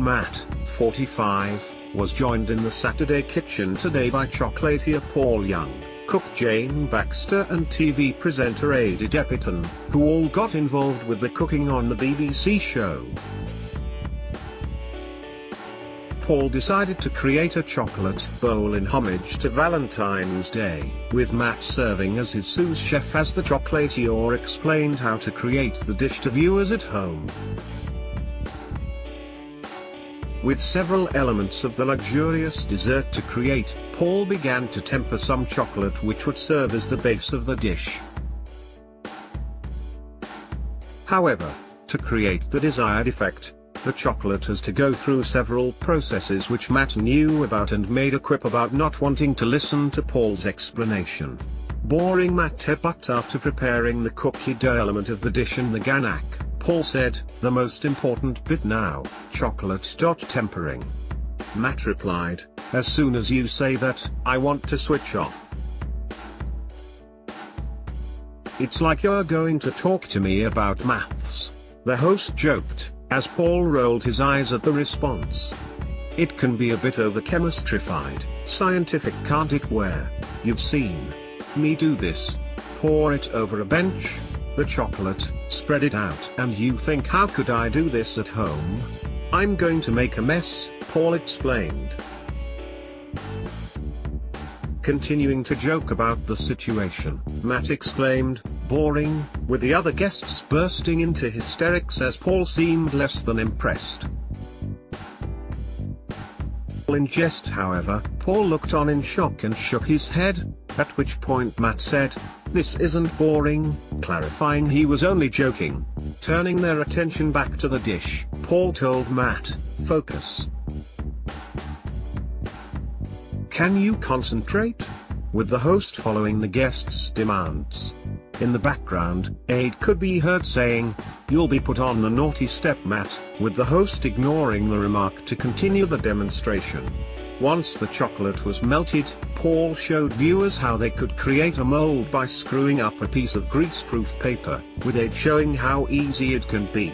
Matt, 45, was joined in the Saturday Kitchen today by chocolatier Paul Young, cook Jane Baxter and TV presenter Adi Depiton, who all got involved with the cooking on the BBC show. Paul decided to create a chocolate bowl in homage to Valentine's Day, with Matt serving as his sous chef as the chocolatier explained how to create the dish to viewers at home. With several elements of the luxurious dessert to create, Paul began to temper some chocolate which would serve as the base of the dish. However, to create the desired effect, the chocolate has to go through several processes which Matt knew about and made a quip about not wanting to listen to Paul's explanation. Boring Matt, but after preparing the cookie dough element of the dish and the ganache, Paul said, "The most important bit now, chocolate. Tempering." Matt replied, "As soon as you say that, I want to switch off. It's like you're going to talk to me about maths," the host joked, as Paul rolled his eyes at the response. "It can be a bit over-chemistryfied, scientific, can't it? Where you've seen me do this, pour it over a bench, the chocolate, spread it out, and you think, how could I do this at home? I'm going to make a mess," Paul explained. Continuing to joke about the situation, Matt exclaimed, "Boring," with the other guests bursting into hysterics as Paul seemed less than impressed. In jest, however, Paul looked on in shock and shook his head, at which point Matt said, "This isn't boring," clarifying he was only joking. Turning their attention back to the dish, Paul told Matt, "Focus. Can you concentrate?" with the host following the guests' demands. In the background, Ade could be heard saying, "You'll be put on the naughty step, Matt," with the host ignoring the remark to continue the demonstration. Once the chocolate was melted, Paul showed viewers how they could create a mold by screwing up a piece of greaseproof paper, with Ade showing how easy it can be.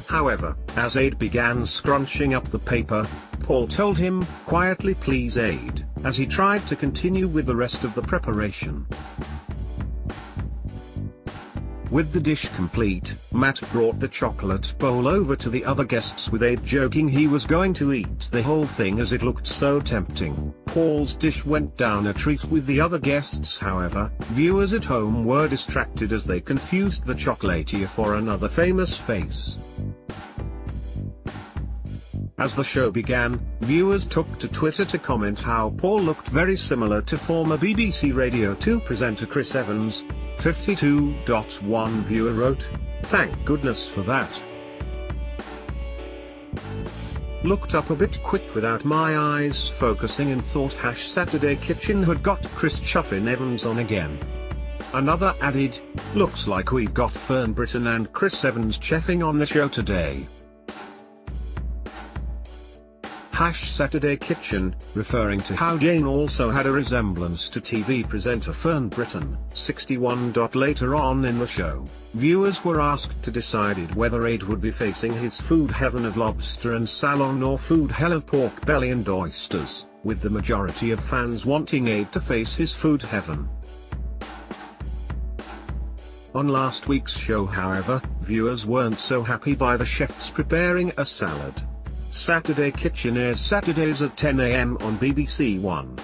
However, as Ade began scrunching up the paper, Paul told him, "Quietly please, Ade," as he tried to continue with the rest of the preparation. With the dish complete, Matt brought the chocolate bowl over to the other guests with Ade joking he was going to eat the whole thing as it looked so tempting. Paul's dish went down a treat with the other guests. However, viewers at home were distracted as they confused the chocolatier for another famous face. As the show began, viewers took to Twitter to comment how Paul looked very similar to former BBC Radio 2 presenter Chris Evans. 52.1 viewer wrote, "Thank goodness for that. Looked up a bit quick without my eyes focusing and thought #Saturday Kitchen had got Chris Chuffin Evans on again." Another added, "Looks like we've got Fern Britton and Chris Evans chefing on the show today." #Saturday Kitchen, referring to how Jane also had a resemblance to TV presenter Fern Britton, 61. Later on in the show, viewers were asked to decide whether Ade would be facing his food heaven of lobster and salmon or food hell of pork belly and oysters, with the majority of fans wanting Ade to face his food heaven. On last week's show, however, viewers weren't so happy by the chefs preparing a salad. Saturday Kitchen airs Saturdays at 10 AM on BBC One.